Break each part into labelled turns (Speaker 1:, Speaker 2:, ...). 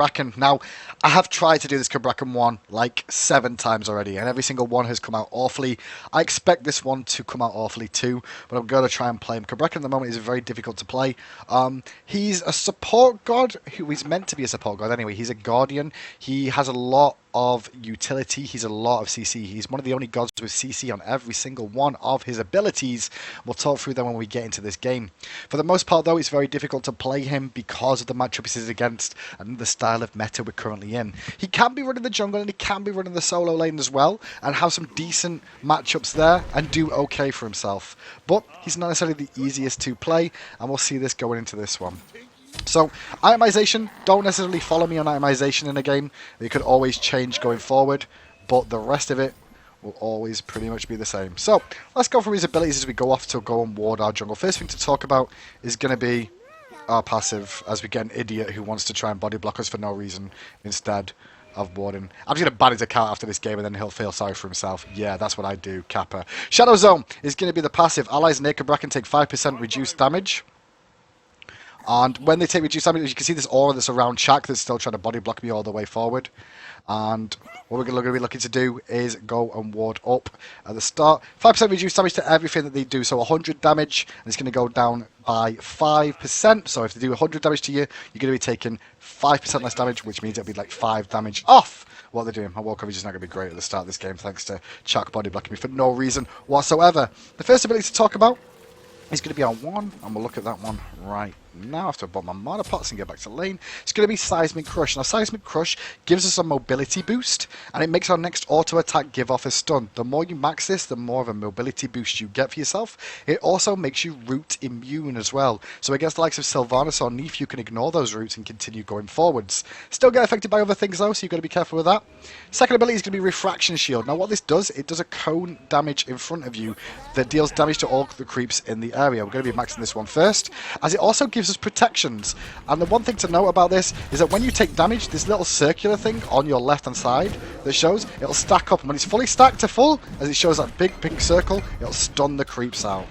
Speaker 1: Cabrakan. Now, I have tried to do this Cabrakan one like 7 times already, and every single one has come out awfully. I expect this one to come out awfully too, but I'm going to try and play him. Cabrakan at the moment is very difficult to play. He's a support god who is meant to be a support god anyway. He's a guardian. He has a lot of utility. He's a lot of CC. He's one of the only gods with CC on every single one of his abilities. We'll talk through them when we get into this game. For the most part though, it's very difficult to play him because of the matchups he's against and the style of meta we're currently in. He can be running the jungle and he can be running the solo lane as well and have some decent matchups there and do okay for himself. But he's not necessarily the easiest to play, and we'll see this going into this one. So, itemization, don't necessarily follow me on itemization in a game. It could always change going forward, but the rest of it will always pretty much be the same. So, let's go through his abilities as we go off to go and ward our jungle. First thing to talk about is going to be our passive, as we get an idiot who wants to try and body block us for no reason instead of warding. I'm just going to ban his account after this game and then he'll feel sorry for himself. Yeah, that's what I do, Kappa. Shadow Zone is going to be the passive. Allies near Cabrakan take 5% reduced damage. And when they take reduced damage, you can see this aura that's around Shaq that's still trying to body block me all the way forward. And what we're going to be looking to do is go and ward up at the start. 5% reduced damage to everything that they do. So 100 damage, and it's going to go down by 5%. So if they do 100 damage to you, you're going to be taking 5% less damage, which means it'll be like 5 damage off what they're doing. My wall coverage is not going to be great at the start of this game, thanks to Shaq body blocking me for no reason whatsoever. The first ability to talk about is going to be on 1, and we'll look at that one right now after I bought my mana pots and get back to lane. It's going to be Seismic Crush. Now, Seismic Crush gives us a mobility boost, and it makes our next auto attack give off a stun. The more you max this, the more of a mobility boost you get for yourself. It also makes you root immune as well. So against the likes of Sylvanas or Neef, you can ignore those roots and continue going forwards. Still get affected by other things though, so you've got to be careful with that. Second ability is going to be Refraction Shield. Now what this does, it does a cone damage in front of you that deals damage to all the creeps in the area. We're going to be maxing this one first, as it also gives us protections. And the one thing to note about this is that when you take damage, this little circular thing on your left hand side that shows, it'll stack up, and when it's fully stacked to full, as it shows that big pink circle, it'll stun the creeps out.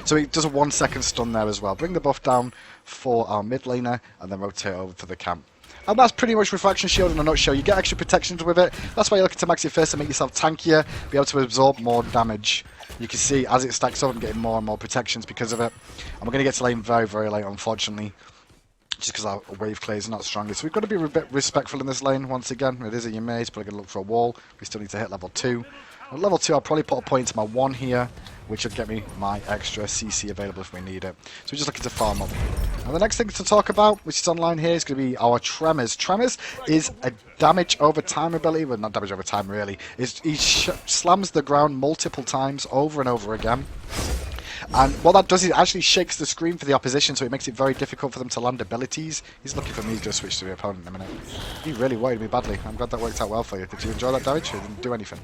Speaker 1: So it does a 1 second stun there as well. Bring the buff down for our mid laner and then rotate over to the camp. And that's pretty much Refraction Shield in a nutshell. You get extra protections with it. That's why you're looking to max it first to make yourself tankier, be able to absorb more damage. You can see as it stacks up, I'm getting more and more protections because of it. And we're going to get to lane very, very late, unfortunately, just because our wave clear is not strongest. So we've got to be a bit respectful in this lane once again. It is a Yume's, but I'm going to look for a wall. We still need to hit level 2. At level 2, I'll probably put a point into my 1 here, which will get me my extra CC available if we need it. So we're just looking to farm up. And the next thing to talk about, which is online here, is going to be our Tremors. Tremors is a damage over time ability, well not damage over time really. He slams the ground multiple times over and over again. And what that does is it actually shakes the screen for the opposition, so it makes it very difficult for them to land abilities. He's looking for me to switch to the opponent in a minute. He really worried me badly. I'm glad that worked out well for you. Did you enjoy that damage? It didn't do anything.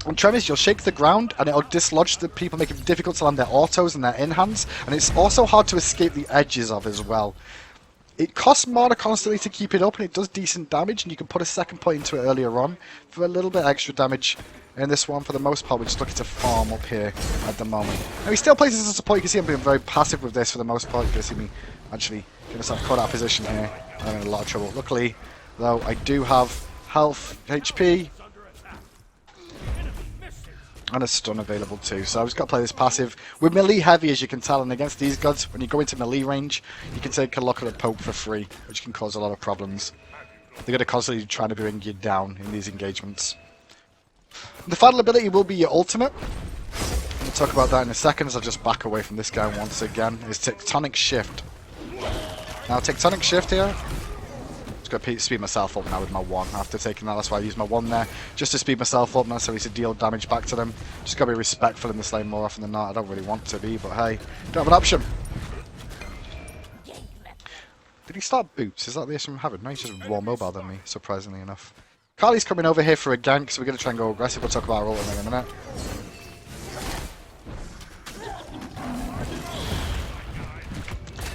Speaker 1: On Tremors, you'll shake the ground and it'll dislodge the people, making it difficult to land their autos and their in-hands. And it's also hard to escape the edges of as well. It costs mana constantly to keep it up, and it does decent damage, and you can put a second point into it earlier on for a little bit extra damage. In this one, for the most part, we're just looking to farm up here at the moment. And he still plays as a support. You can see I'm being very passive with this for the most part. You can see me actually get myself caught out of position here. I'm in a lot of trouble. Luckily, though, I do have health, HP, and a stun available too. So I've just got to play this passive. We're melee heavy, as you can tell, and against these gods, when you go into melee range, you can take a look at a poke for free, which can cause a lot of problems. They're going to constantly try to bring you down in these engagements. The final ability will be your ultimate. We'll talk about that in a second, as I'll just back away from this guy once again. Is Tectonic Shift. Now, Tectonic Shift here. Just got to speed myself up now with my 1 after taking that. That's why I use my 1 there, just to speed myself up, not necessarily to deal damage back to them. Just got to be respectful in this lane more often than not. I don't really want to be, but hey, don't have an option. Did he start boots? Is that the issue I'm having? No, he's just more mobile than me, surprisingly enough. Carly's coming over here for a gank, so we're going to try and go aggressive. We'll talk about our ultimate in a minute.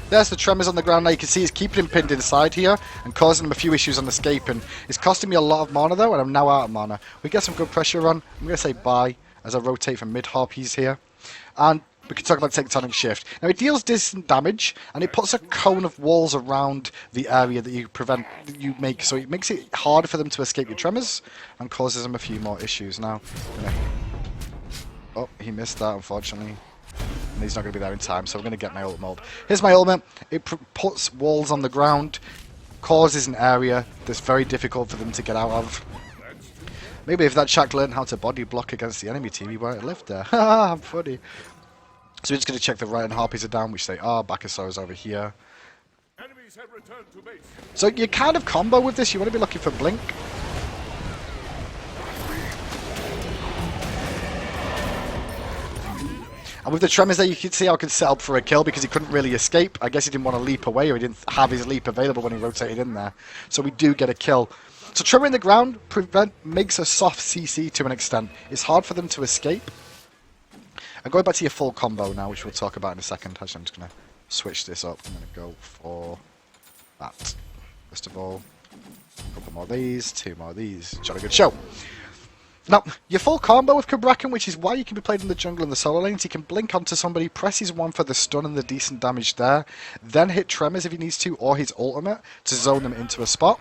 Speaker 1: There's the Tremors on the ground now. You can see it's keeping him pinned inside here and causing him a few issues on escaping. It's costing me a lot of mana though, and I'm now out of mana. We get some good pressure on. I'm going to say bye as I rotate from mid-harpies here. And We can talk about tectonic shift. Now it deals distant damage, and it puts a cone of walls around the area that you make, so it makes it harder for them to escape your tremors, and causes them a few more issues. Now, oh, he missed that, unfortunately. And he's not going to be there in time, so I'm going to get my ult mode. Here's my ultimate. It puts walls on the ground, causes an area that's very difficult for them to get out of. Maybe if that Shaq learned how to body block against the enemy team, he won't have lived there. Haha, I'm funny. So we're just going to check the right hand harpies are down, which they are. Bakasaur's over here.
Speaker 2: Enemies have returned to base.
Speaker 1: So you kind of combo with this. You want to be looking for Blink. And with the tremors there, you can see how I could set up for a kill because he couldn't really escape. I guess he didn't want to leap away, or he didn't have his leap available when he rotated in there. So we do get a kill. So tremor in the ground makes a soft CC to an extent. It's hard for them to escape. I'm going back to your full combo now, which we'll talk about in a second. Actually, I'm just going to switch this up. I'm going to go for that. First of all, a couple more of these, 2 more of these. Jolly good show. Now, your full combo with Cabrakan, which is why you can be played in the jungle and the solo lanes, he can blink onto somebody, press his 1 for the stun and the decent damage there, then hit tremors if he needs to, or his ultimate to zone them into a spot,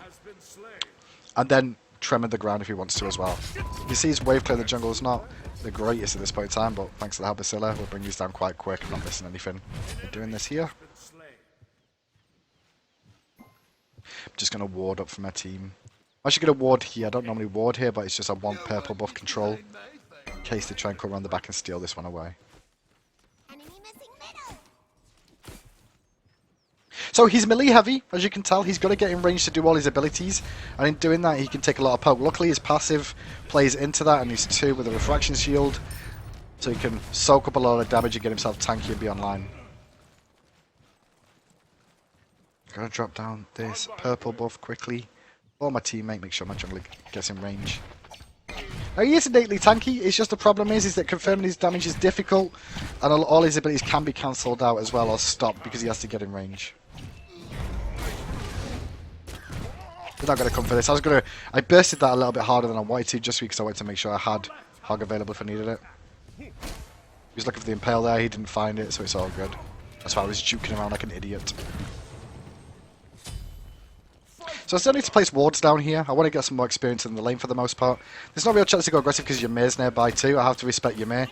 Speaker 1: and then tremor the ground if he wants to as well. You see his wave clear in the jungle is not the greatest at this point in time, but thanks to the Halbacilla, we'll bring these down quite quick. I'm not missing anything. We're doing this here. I'm just going to ward up for my team. I'm actually going to ward here. I don't normally ward here, but it's just I want purple buff control in case they try and come around the back and steal this one away. So he's melee heavy, as you can tell. He's got to get in range to do all his abilities, and in doing that he can take a lot of poke. Luckily his passive plays into that, and he's 2 with a refraction shield, so he can soak up a lot of damage and get himself tanky and be online. Gotta drop down this purple buff quickly for my teammate, make sure my jungler gets in range. Now he is innately tanky, it's just the problem is that confirming his damage is difficult, and all his abilities can be cancelled out as well or stopped because he has to get in range. They're not going to come for this. I bursted that a little bit harder than I wanted to, just because I wanted to make sure I had Hog available if I needed it. He was looking for the Impale there, he didn't find it, so it's all good. That's why I was juking around like an idiot. So I still need to place wards down here. I want to get some more experience in the lane for the most part. There's no real chance to go aggressive because Ymir's nearby too. I have to respect Ymir.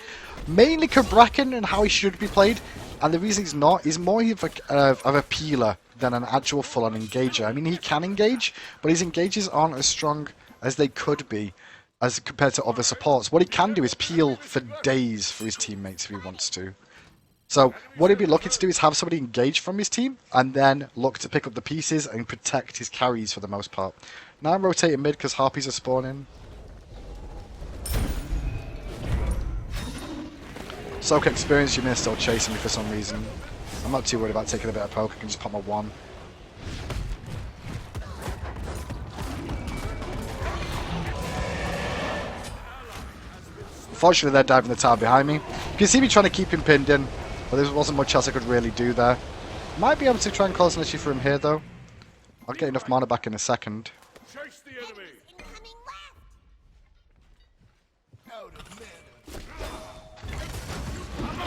Speaker 1: Mainly Cabrakan and how he should be played. And the reason he's not, he's more of a peeler than an actual full-on engager. I mean, he can engage, but his engages aren't as strong as they could be as compared to other supports. What he can do is peel for days for his teammates if he wants to. So what he'd be looking to do is have somebody engage from his team and then look to pick up the pieces and protect his carries for the most part. Now I'm rotating mid because harpies are spawning. Soak experience, Ymir still chasing me for some reason. I'm not too worried about taking a bit of poke, I can just pop my 1. Unfortunately they're diving the tower behind me. You can see me trying to keep him pinned in, but there wasn't much else I could really do there. Might be able to try and cause an issue for him here though. I'll get enough mana back in a second.
Speaker 2: Chase the enemy.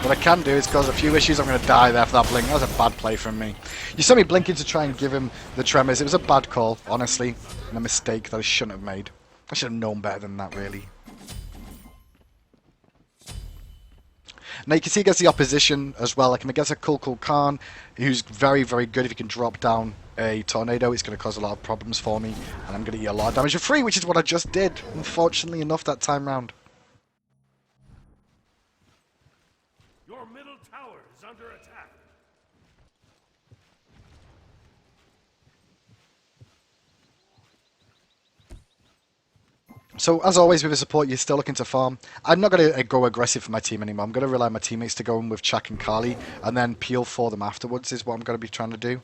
Speaker 1: What I can do is cause a few issues. I'm going to die there for that blink. That was a bad play from me. You saw me blinking to try and give him the tremors. It was a bad call, honestly, and a mistake that I shouldn't have made. I should have known better than that, really. Now you can see against the opposition as well, like against a Cool Khan, who's very, very good. If he can drop down a tornado, it's going to cause a lot of problems for me, and I'm going to eat a lot of damage for free, which is what I just did, unfortunately enough, that time round.
Speaker 2: Your middle tower is under attack.
Speaker 1: So, as always with the support, you're still looking to farm. I'm not going to go aggressive for my team anymore. I'm going to rely on my teammates to go in with Chak and Kali, and then peel for them afterwards is what I'm going to be trying to do.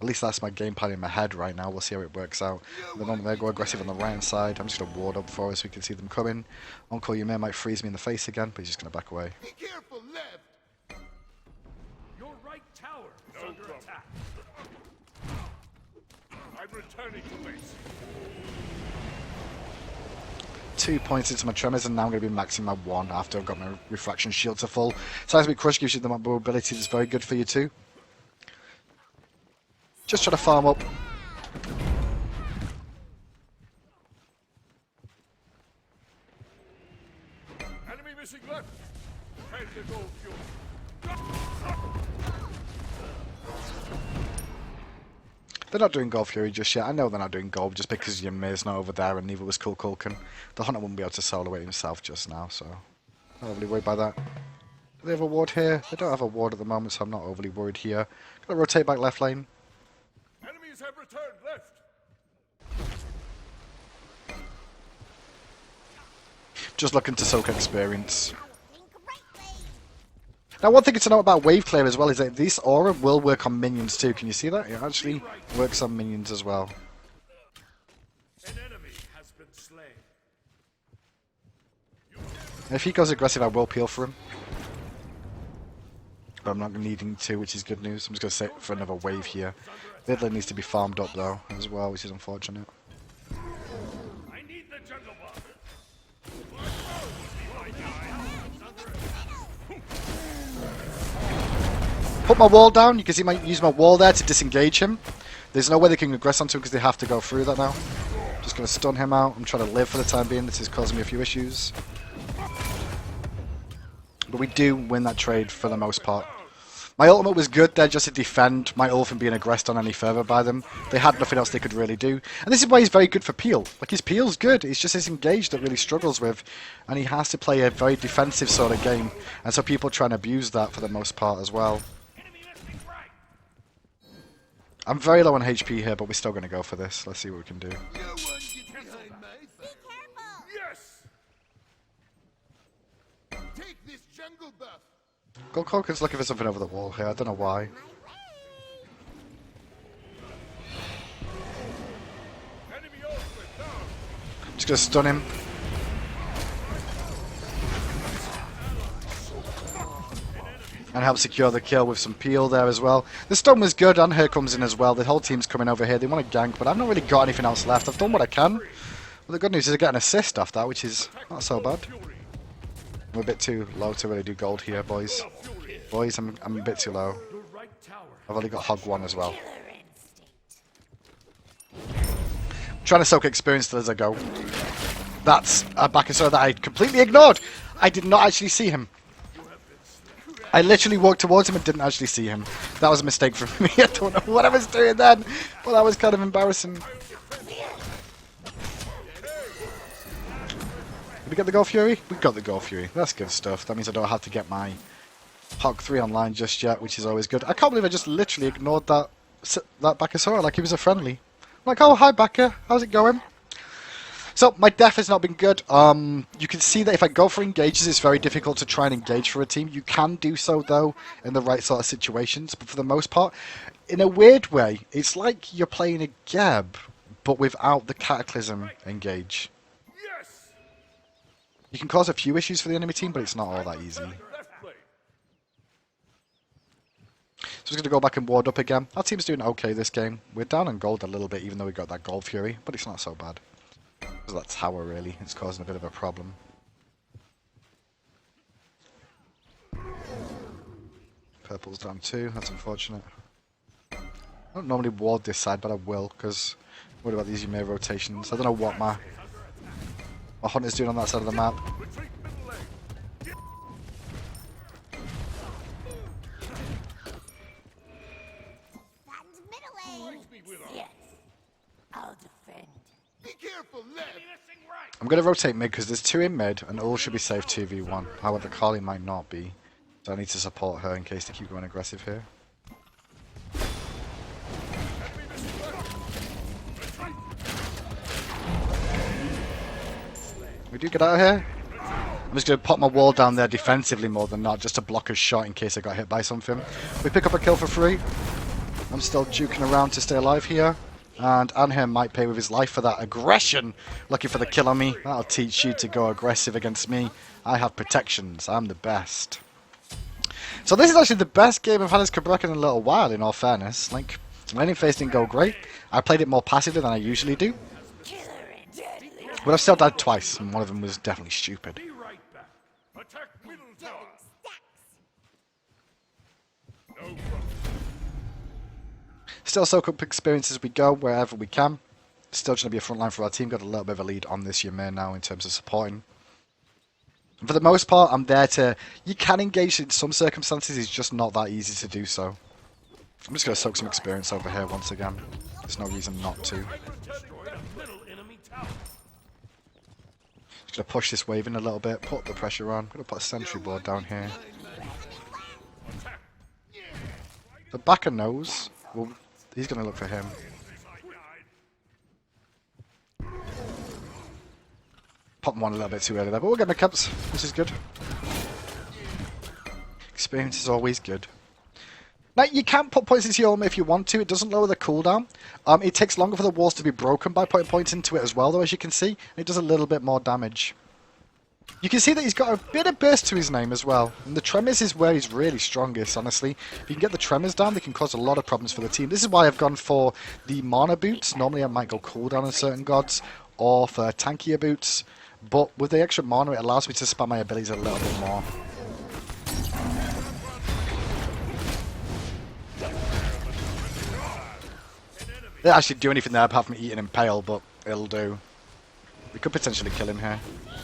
Speaker 1: At least that's my game plan in my head right now. We'll see how it works out. At the moment they go aggressive on the right hand side, I'm just going to ward up for us so we can see them coming. Uncle Ymir might freeze me in the face again, but he's just going to back away.
Speaker 2: Be careful, left. Your right tower is under attack. I'm returning to base.
Speaker 1: 2 points into my tremors, and now I'm going to be maxing my 1 after I've got my refraction shield to full. Seismic Crush gives you the mobility that's very good for you too. Just try to farm up.
Speaker 2: Enemy missing left. Head the gold fuel.
Speaker 1: They're not doing Gold Fury just yet. I know they're not doing Gold just because Ymir's not over there and neither was Kulkulkan. The Hunter wouldn't be able to solo it himself just now, so not overly worried by that. Do they have a ward here? They don't have a ward at the moment, so I'm not overly worried here. Gotta rotate back left lane.
Speaker 2: Enemies have returned left.
Speaker 1: Just looking to soak experience. Now, one thing to know about Wave Clear as well is that this aura will work on minions too. Can you see that? It actually works on minions as well.
Speaker 2: An enemy has been slain.
Speaker 1: If he goes aggressive, I will peel for him. But I'm not needing to, which is good news. I'm just going to sit for another wave here. Fiddler needs to be farmed up though, as well, which is unfortunate.
Speaker 2: I need the jungle buff.
Speaker 1: Put my wall down. You can see my use my wall there to disengage him. There's no way they can aggress onto him because they have to go through that now. Just going to stun him out. I'm trying to live for the time being. This is causing me a few issues. But we do win that trade for the most part. My ultimate was good there just to defend my ult from being aggressed on any further by them. They had nothing else they could really do. And this is why he's very good for peel. Like, his peel's good. It's just his engage that really struggles with. And he has to play a very defensive sort of game. And so people try and abuse that for the most part as well. I'm very low on HP here, but we're still going to go for this. Let's see what we can do.
Speaker 2: Yes. Take this jungle buff.
Speaker 1: Goldcloaker's looking for something over the wall here. I don't know why.
Speaker 2: Enemy ultimate down.
Speaker 1: Just going to stun him. And help secure the kill with some peel there as well. The stun was good, and her comes in as well. The whole team's coming over here. They want to gank, but I've not really got anything else left. I've done what I can. Well, the good news is I get an assist off that, which is not so bad. I'm a bit too low to really do gold here, boys. Boys, I'm a bit too low.
Speaker 2: Your right tower.
Speaker 1: I've only got Hog 1 as well. Trying to soak experience still as I go. That's a backassault that I completely ignored. I did not actually see him. I literally walked towards him and didn't actually see him. That was a mistake for me. I don't know what I was doing then, but that was kind of embarrassing. Did we get the Gold Fury? We got the Gold Fury. That's good stuff. That means I don't have to get my Hog 3 online just yet, which is always good. I can't believe I just literally ignored that Bakasura like he was a friendly. I'm like, oh, hi, Baka. How's it going? So, my death has not been good. You can see that if I go for engages, it's very difficult to try and engage for a team. You can do so, though, in the right sort of situations. But for the most part, in a weird way, it's like you're playing a Geb, but without the Cataclysm engage.
Speaker 2: Yes.
Speaker 1: You can cause a few issues for the enemy team, but it's not all that easy.
Speaker 2: Left lane.
Speaker 1: So I'm just going to go back and ward up again. Our team's doing okay this game. We're down on gold a little bit, even though we got that Gold Fury, but it's not so bad. Because that tower, really, it's causing a bit of a problem. Purple's down 2, that's unfortunate. I don't normally ward this side, but I will, because what about these Ymir rotations? I don't know what my Hunter's doing on that side of the map.
Speaker 2: Retreat middle lane.
Speaker 3: Stand middle lane.
Speaker 2: Yes.
Speaker 3: I'll defend.
Speaker 2: Be careful, left.
Speaker 1: I'm going to rotate mid because there's 2 in mid and all should be safe 2v1. However, Carly might not be. So I need to support her in case they keep going aggressive here. We do get out of here. I'm just going to pop my wall down there defensively more than not, just to block a shot in case I got hit by something. We pick up a kill for free. I'm still juking around to stay alive here. And Anher might pay with his life for that aggression. Looking for the kill on me. That'll teach you to go aggressive against me. I have protections. I'm the best. So this is actually the best game I've had as Cabrakan in a little while, in all fairness. Like, laning phase didn't go great. I played it more passively than I usually do. But I've still died twice, and one of them was definitely stupid.
Speaker 2: Be right back. Attack middle tower. No problem.
Speaker 1: Still soak up experience as we go, wherever we can. Still trying to be a front line for our team. Got a little bit of a lead on this Ymir now in terms of supporting. And for the most part, I'm there to... You can engage in some circumstances, it's just not that easy to do so. I'm just going to soak some experience over here once again. There's no reason not to.
Speaker 2: Destroy the middle enemy tower.
Speaker 1: Just going to push this wave in a little bit, put the pressure on. I'm going to put a sentry board down here. The backer knows. Well, he's going to look for him. Pop one a little bit too early there, but we'll get mid-caps. This is good. Experience is always good. Now, you can put points into your armor if you want to. It doesn't lower the cooldown. It takes longer for the walls to be broken by putting points into it as well, though, as you can see. It does a little bit more damage. You can see that he's got a bit of burst to his name as well. And the tremors is where he's really strongest, honestly. If you can get the tremors down, they can cause a lot of problems for the team. This is why I've gone for the mana boots. Normally I might go cooldown on certain gods, or for tankier boots. But with the extra mana, it allows me to spam my abilities a little bit more. They don't actually do anything there apart from eating Impale, but it'll do. We could potentially kill him here.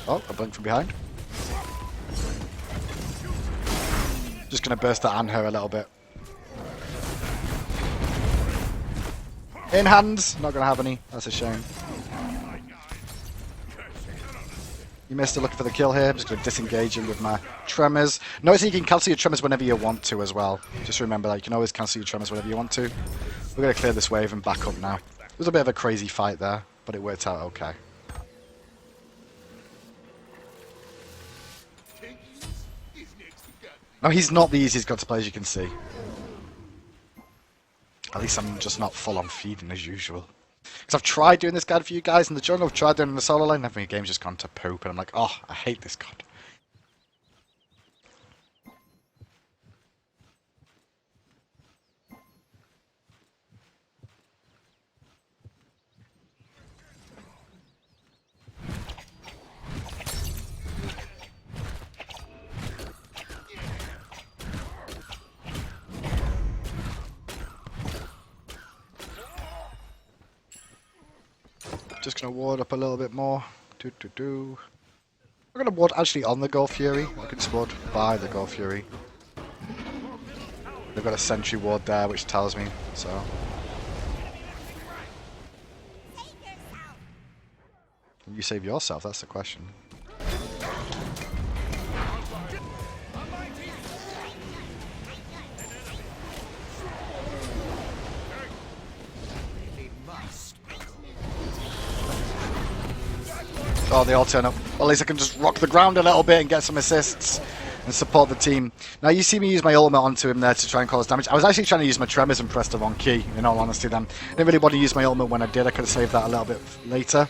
Speaker 1: Oh, a blink from behind. Just going to burst that and her a little bit. In hands, not going to have any. That's a shame. You missed it looking for the kill here. I'm just going to disengage him with my tremors. Notice you can cancel your tremors whenever you want to as well. Just remember that you can always cancel your tremors whenever you want to. We're going to clear this wave and back up now. It was a bit of a crazy fight there, but it worked out okay. No, he's not the easiest god to play, as you can see. At least I'm just not full on feeding as usual. Because I've tried doing this guide for you guys in the jungle, I've tried doing it in the solo lane, and every game's just gone to poop, and I'm like, oh, I hate this god. Just going to ward up a little bit more. I'm going to ward actually on the Gold Fury. I can just ward by the Gold Fury. They've got a sentry ward there, which tells me, so... You save yourself, that's the question. Oh, they all turn up. Well, at least I can just rock the ground a little bit and get some assists and support the team. Now, you see me use my ultimate onto him there to try and cause damage. I was actually trying to use my tremors and press the wrong key, in all honesty then. I didn't really want to use my ultimate when I did. I could have saved that a little bit later.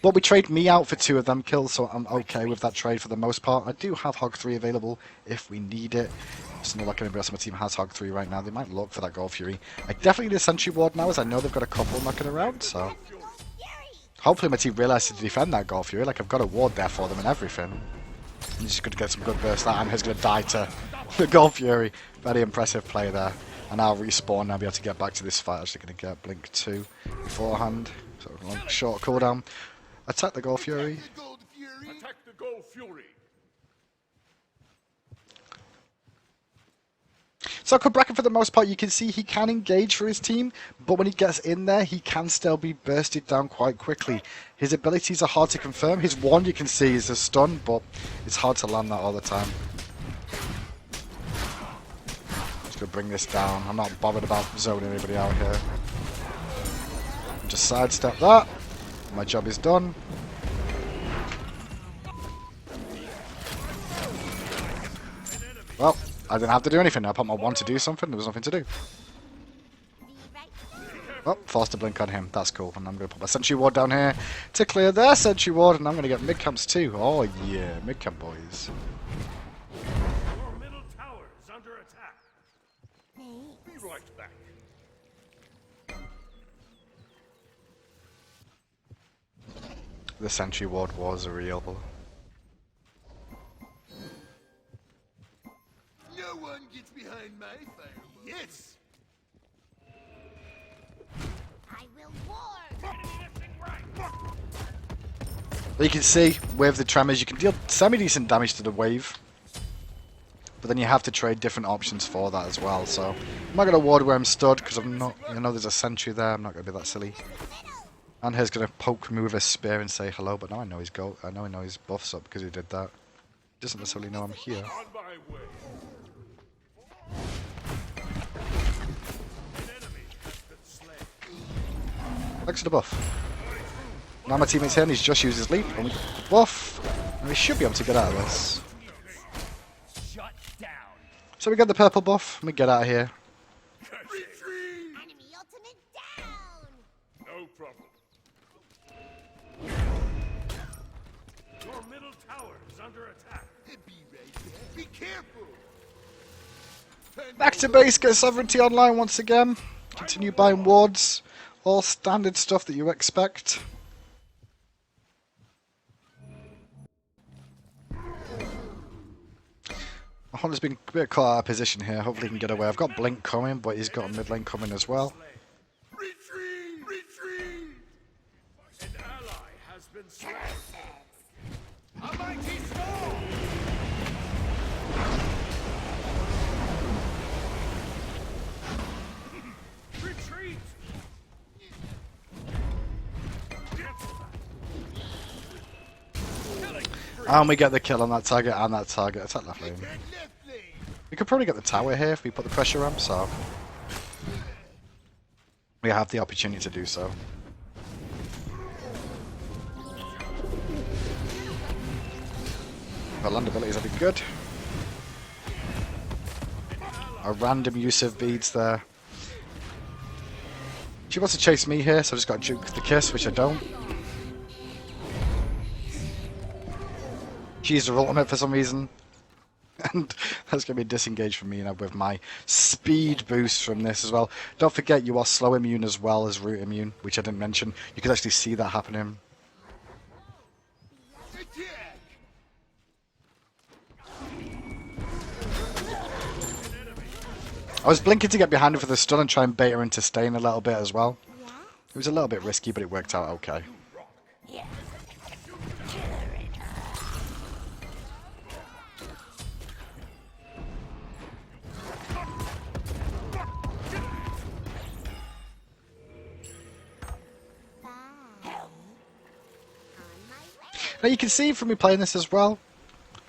Speaker 1: But we trade me out for 2 of them kills, so I'm okay with that trade for the most part. I do have Hog 3 available if we need it. It's not like anybody else on my team has Hog 3 right now. They might look for that Gold Fury. I definitely need a Sentry Ward now, as I know they've got a couple knocking around, so... Hopefully my team realises to defend that Gold Fury. Like, I've got a ward there for them and everything. I'm just going to get some good burst. That Anger's going to die to the Gold Fury. Very impressive play there. And I'll respawn and I'll be able to get back to this fight. Actually going to get Blink 2 beforehand. So long, short cooldown. Attack the Gold Fury.
Speaker 2: Attack the Gold Fury.
Speaker 1: So Cabrakan, for the most part, you can see he can engage for his team, but when he gets in there, he can still be bursted down quite quickly. His abilities are hard to confirm. His wand, you can see, is a stun, but it's hard to land that all the time. Just gonna bring this down. I'm not bothered about zoning anybody out here. Just sidestep that. My job is done. Well, I didn't have to do anything. I put my wand to do something. There was nothing to do. Well, forced to blink on him. That's cool. And I'm going to put my sentry ward down here to clear their sentry ward. And I'm going to get mid camps too. Oh yeah, mid camp boys.
Speaker 2: Your middle tower is under attack. Be right back.
Speaker 1: the sentry ward was real.
Speaker 2: No one gets behind my firewall. Yes!
Speaker 3: I will ward.
Speaker 1: But you can see with the tremors, you can deal semi-decent damage to the wave. But then you have to trade different options for that as well. So I'm not going to ward where I'm stood because I'm not. You know, there's a sentry there. I'm not going to be that silly. And he's going to poke me with a spear and say hello. But now I know he's I know his buff's up because he did that. He doesn't necessarily know I'm here.
Speaker 2: On my way. An enemy has been slain.
Speaker 1: Thanks for the buff. Now my teammate's here and he's just used his leap. And we buff. And we should be able to get out of this.
Speaker 2: Shut down.
Speaker 1: So we get the purple buff. And we get out of here.
Speaker 2: Retreat!
Speaker 3: Enemy ultimate down.
Speaker 2: No problem. Your middle tower is under attack. Be right there. Be careful.
Speaker 1: Back to base, get sovereignty online once again. Continue buying wards. All standard stuff that you expect. Hunter's been a bit caught out of position here. Hopefully he can get away. I've got Blink coming, but he's got a mid lane coming as well.
Speaker 2: Retreat! Retreat! An ally has been slain. A mighty storm! Retreat!
Speaker 1: And we get the kill on that target and that target. Attack left lane. We could probably get the tower here if we put the pressure on, so we have the opportunity to do so. The land abilities will be good. A random use of beads there. She wants to chase me here, so I've just got to juke the kiss, which I don't. She used her ultimate for some reason. And that's going to be disengaged from me now with my speed boost from this as well. Don't forget you are slow immune as well as root immune, which I didn't mention. You can actually see that happening. I was blinking to get behind her for the stun and try and bait her into staying a little bit as well. It was a little bit risky, but it worked out okay.
Speaker 3: Yeah.
Speaker 1: Now you can see from me playing this as well,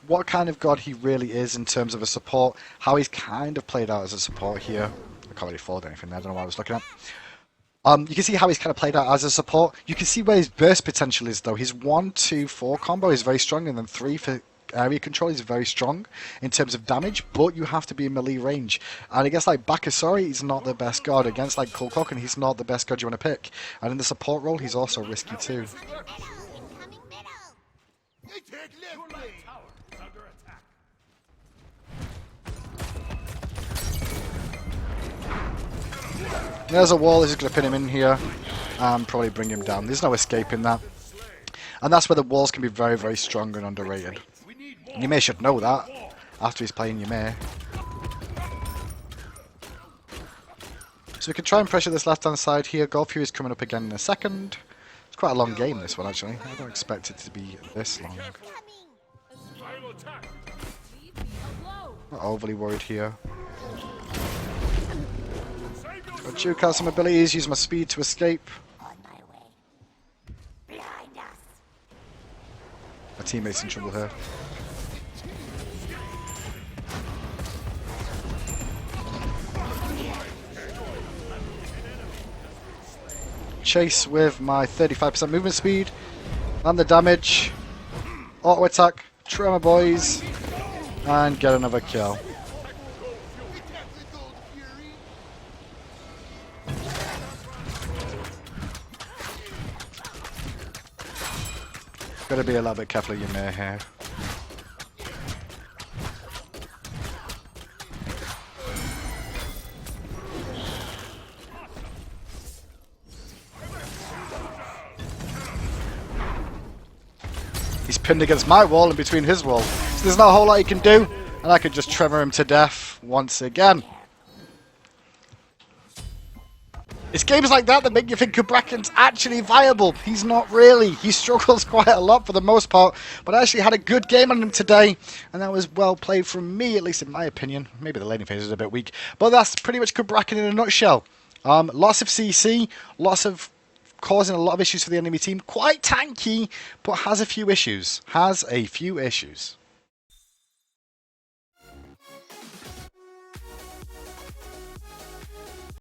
Speaker 1: what kind of god he really is in terms of a support, how he's kind of played out as a support here. I can't really forward anything there, I don't know what I was looking at. You can see how he's kind of played out as a support. You can see where his burst potential is though. His 1-2-4 combo is very strong, and then 3 for area control is very strong in terms of damage, but you have to be in melee range. And against like Bakasori, he's not the best god. Against like Kulkoken, he's not the best god you want to pick. And in the support role, he's also risky too.
Speaker 2: Your left tower is under attack.
Speaker 1: There's a wall, this is going to pin him in here and probably bring him down. There's no escaping that. And that's where the walls can be very, very strong and underrated. Ymir should know that after he's playing Ymir. So we can try and pressure this left hand side here. Golf Fury is coming up again in a second. It's quite a long game, this one actually. I don't expect it to be this long.
Speaker 2: I will attack.
Speaker 1: Not overly worried here. Got to juke out some abilities, use my speed to escape.
Speaker 3: On my way. Behind us.
Speaker 1: My teammate's in trouble here. Chase with my 35% movement speed. Land the damage. Auto attack. Tremor boys. And get another kill. Gotta be a little bit careful of Ymir here. He's pinned against my wall and between his wall. So there's not a whole lot he can do. And I could just tremor him to death once again. It's games like that that make you think Cabrakan's actually viable. He's not really. He struggles quite a lot for the most part, but I actually had a good game on him today, and that was well played from me, at least in my opinion. Maybe the laning phase is a bit weak, but that's pretty much Cabrakan in a nutshell. Lots of CC, lots of causing a lot of issues for the enemy team. Quite tanky, but has a few issues.